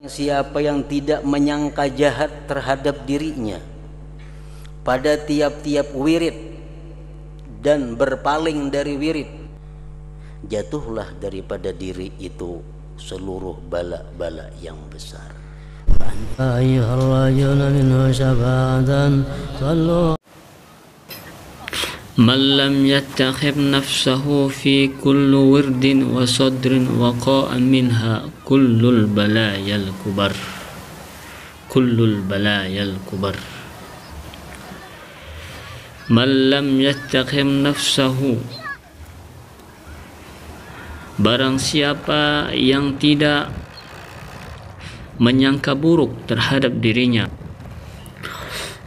Siapa yang tidak menyangka jahat terhadap dirinya pada tiap-tiap wirid dan berpaling dari wirid, jatuhlah daripada diri itu seluruh bala-bala yang besar. Man lam yattakhib nafsahu fi kulli wirdin wa sadrin wa qa'a minha kullul balayal kubar. Kullul balayal kubar. Man lam yattakhib nafsahu, barang siapa yang tidak menyangka buruk terhadap dirinya,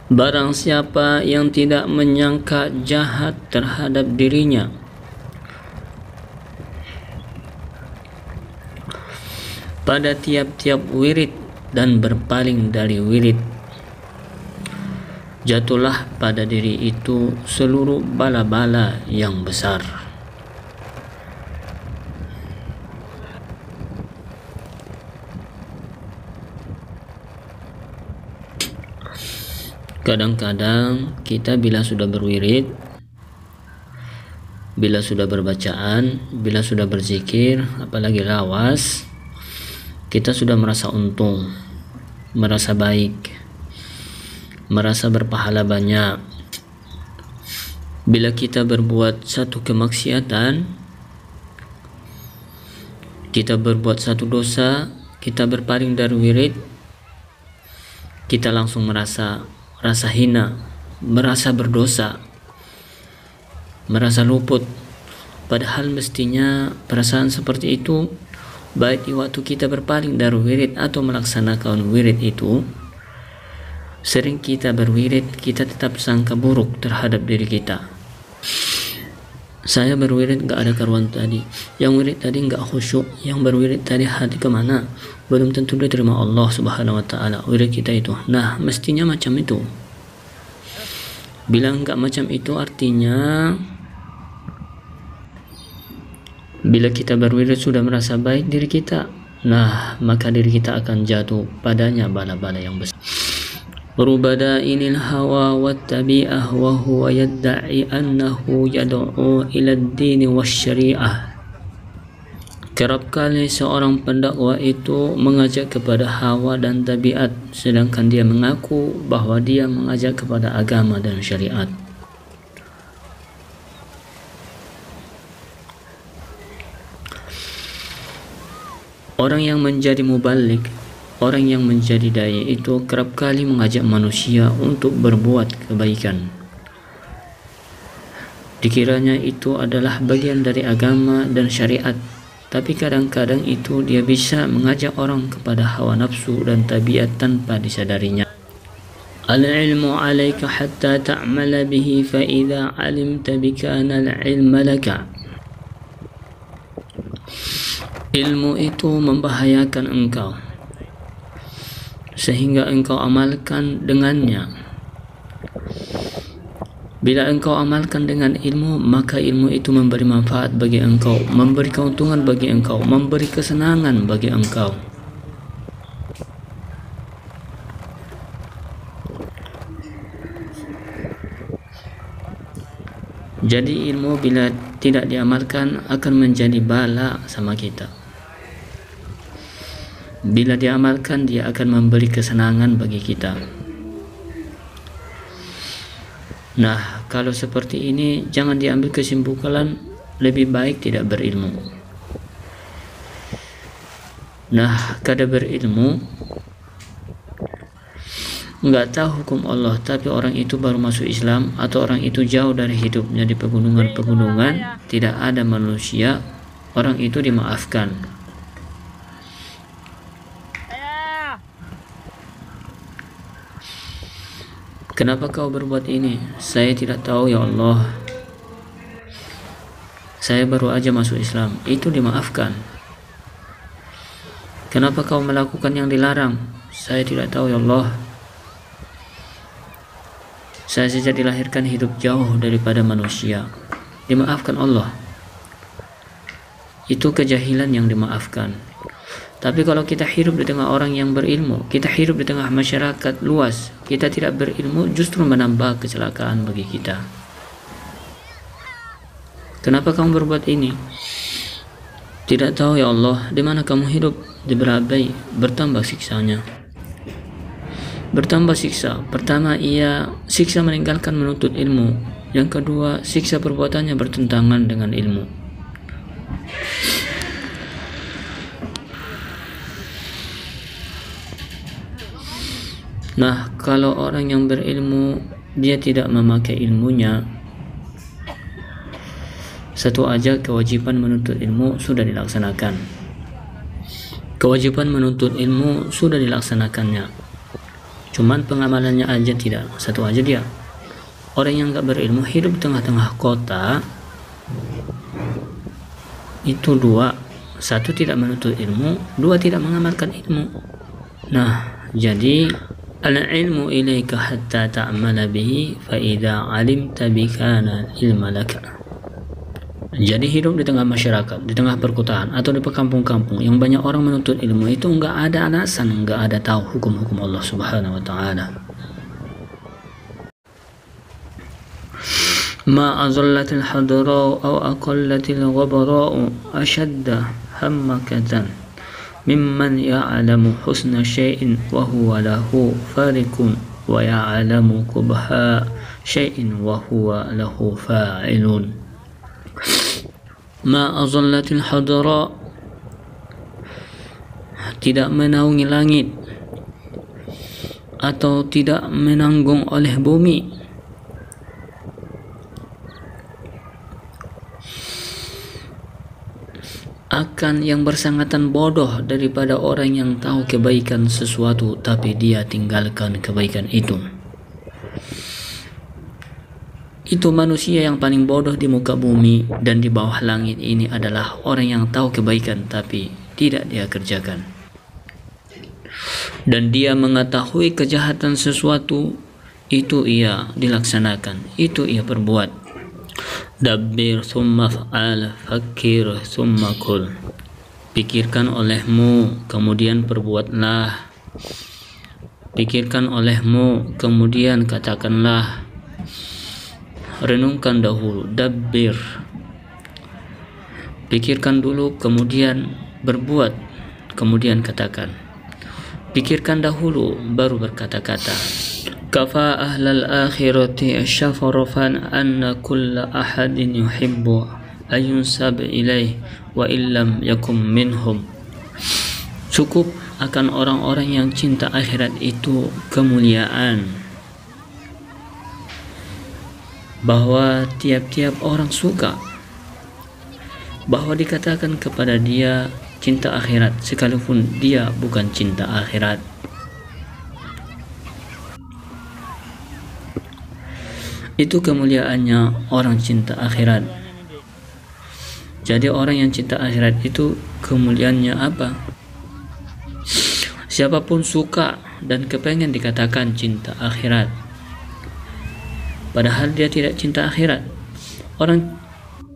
barang siapa yang tidak menyangka jahat terhadap dirinya, pada tiap-tiap wirid dan berpaling dari wirid, jatuhlah pada diri itu seluruh bala-bala yang besar. Kadang-kadang kita bila sudah berwirid, bila sudah berbacaan, bila sudah berzikir, apalagi lawas, kita sudah merasa untung, merasa baik, merasa berpahala banyak. Bila kita berbuat satu kemaksiatan, kita berbuat satu dosa, kita berpaling dari wirid, kita langsung merasa hina, merasa berdosa, merasa luput. Padahal mestinya perasaan seperti itu baik di waktu kita berpaling dari wirid atau melaksanakan wirid itu. Sering kita berwirid, kita tetap sangka buruk terhadap diri kita. Saya berwirid gak ada karuan tadi, yang wirid tadi gak khusyuk, yang berwirid tadi hati kemana, belum tentu diterima Allah subhanahu wa ta'ala wirid kita itu. Nah, mestinya macam itu. Bila enggak macam itu, artinya bila kita berwirid sudah merasa baik diri kita, nah maka diri kita akan jatuh padanya bala-bala yang besar. Rubada inil hawa wa tabi'ah wa huwa yadda'i annahu yad'u ila ad-din wa syari'ah. Kerap kali seorang pendakwa itu mengajak kepada hawa dan tabiat, sedangkan dia mengaku bahwa dia mengajak kepada agama dan syariat. Orang yang menjadi mubalik, orang yang menjadi dai itu kerap kali mengajak manusia untuk berbuat kebaikan. Dikiranya itu adalah bagian dari agama dan syariat, tapi kadang-kadang itu dia bisa mengajak orang kepada hawa nafsu dan tabiat tanpa disadarinya. Al-ilmu alaika hatta ta'mala bihi fa idza 'alimta bikana al-'ilma laka. Ilmu itu membahayakan engkau sehingga engkau amalkan dengannya. Bila engkau amalkan dengan ilmu, maka ilmu itu memberi manfaat bagi engkau, memberi keuntungan bagi engkau, memberi kesenangan bagi engkau. Jadi ilmu bila tidak diamalkan akan menjadi bala sama kita. Bila diamalkan, dia akan memberi kesenangan bagi kita. Nah, kalau seperti ini jangan diambil kesimpulan lebih baik tidak berilmu. Nah, kada berilmu, enggak tahu hukum Allah, tapi orang itu baru masuk Islam atau orang itu jauh dari hidupnya di pegunungan-pegunungan, tidak ada manusia, orang itu dimaafkan. Kenapa kau berbuat ini? Saya tidak tahu ya Allah. Saya baru aja masuk Islam. Itu dimaafkan. Kenapa kau melakukan yang dilarang? Saya tidak tahu ya Allah. Saya sejak dilahirkan hidup jauh daripada manusia. Dimaafkan Allah. Itu kejahilan yang dimaafkan. Tapi kalau kita hidup di tengah orang yang berilmu, kita hidup di tengah masyarakat luas, kita tidak berilmu, justru menambah kecelakaan bagi kita. Kenapa kamu berbuat ini? Tidak tahu ya Allah, di mana kamu hidup? Diberabai, bertambah siksanya. Bertambah siksa. Pertama, ia siksa meninggalkan menuntut ilmu. Yang kedua, siksa perbuatannya bertentangan dengan ilmu. Nah, kalau orang yang berilmu dia tidak memakai ilmunya, satu aja kewajiban menuntut ilmu sudah dilaksanakan. Kewajiban menuntut ilmu sudah dilaksanakannya. Cuman pengamalannya aja tidak. Satu aja dia. Orang yang gak berilmu hidup di tengah-tengah kota, itu dua. Satu tidak menuntut ilmu, dua tidak mengamalkan ilmu. Nah, jadi al-ilmu ilaika hatta ta'mala bihi fa idza 'alimta bi kana ilma laka. Jadi hidup di tengah masyarakat, di tengah perkotaan atau di kampung-kampung yang banyak orang menuntut ilmu itu enggak ada alasan, enggak ada tahu hukum-hukum Allah Subhanahu wa taala. Ma azallatil hadra aw aqallatil ghabara ashadda hammakatan mimman ya'lamu husna syai'in wa huwa lahu farikun wa ya'lamu qubha syai'in wa huwa lahu fa'ilun. Ma azallatil hadra, tidak menaungi langit atau tidak menanggung oleh bumi, akan yang bersangatan bodoh daripada orang yang tahu kebaikan sesuatu tapi dia tinggalkan kebaikan itu. Itu manusia yang paling bodoh di muka bumi dan di bawah langit ini adalah orang yang tahu kebaikan tapi tidak dia kerjakan. Dan dia mengetahui kejahatan sesuatu, itu ia dilaksanakan, itu ia perbuat. Dabbir thumma fa'al, fakir thumma kul. Pikirkan olehmu, kemudian perbuatlah. Pikirkan olehmu, kemudian katakanlah. Renungkan dahulu, dabbir. Pikirkan dulu, kemudian berbuat, kemudian katakan. Pikirkan dahulu, baru berkata-kata. Kafa ahlal akhirati syafarafan anna kulla ahadin yuhibbu ayunsab ilaih wa illam yakum minhum. Cukup akan orang-orang yang cinta akhirat itu kemuliaan, bahwa tiap-tiap orang suka, bahwa dikatakan kepada dia cinta akhirat sekalipun dia bukan cinta akhirat. Itu kemuliaannya orang cinta akhirat. Jadi orang yang cinta akhirat itu kemuliaannya apa? Siapapun suka dan kepengen dikatakan cinta akhirat, padahal dia tidak cinta akhirat. Orang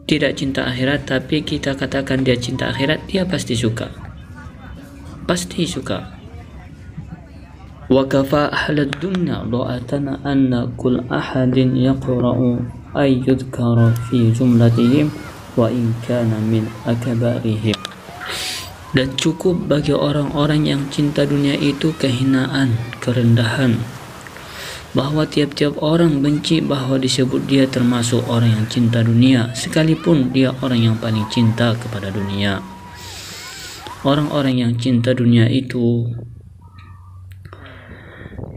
tidak cinta akhirat tapi kita katakan dia cinta akhirat, dia pasti suka. Pasti suka. Wa kafa ahlad dunya dha'atana anna kull ahadin yaqra'u ay yudhkara fi jumlatihim wa in kana min akbarihim. Dan cukup bagi orang-orang yang cinta dunia itu kehinaan, kerendahan, bahwa tiap-tiap orang benci bahwa disebut dia termasuk orang yang cinta dunia, sekalipun dia orang yang paling cinta kepada dunia. Orang-orang yang cinta dunia itu,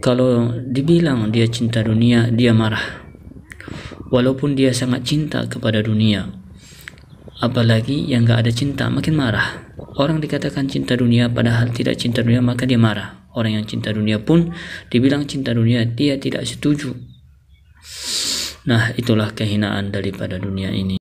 kalau dibilang dia cinta dunia, dia marah, walaupun dia sangat cinta kepada dunia. Apalagi yang gak ada cinta, makin marah. Orang dikatakan cinta dunia padahal tidak cinta dunia, maka dia marah. Orang yang cinta dunia pun dibilang cinta dunia, dia tidak setuju. Nah, itulah kehinaan daripada dunia ini.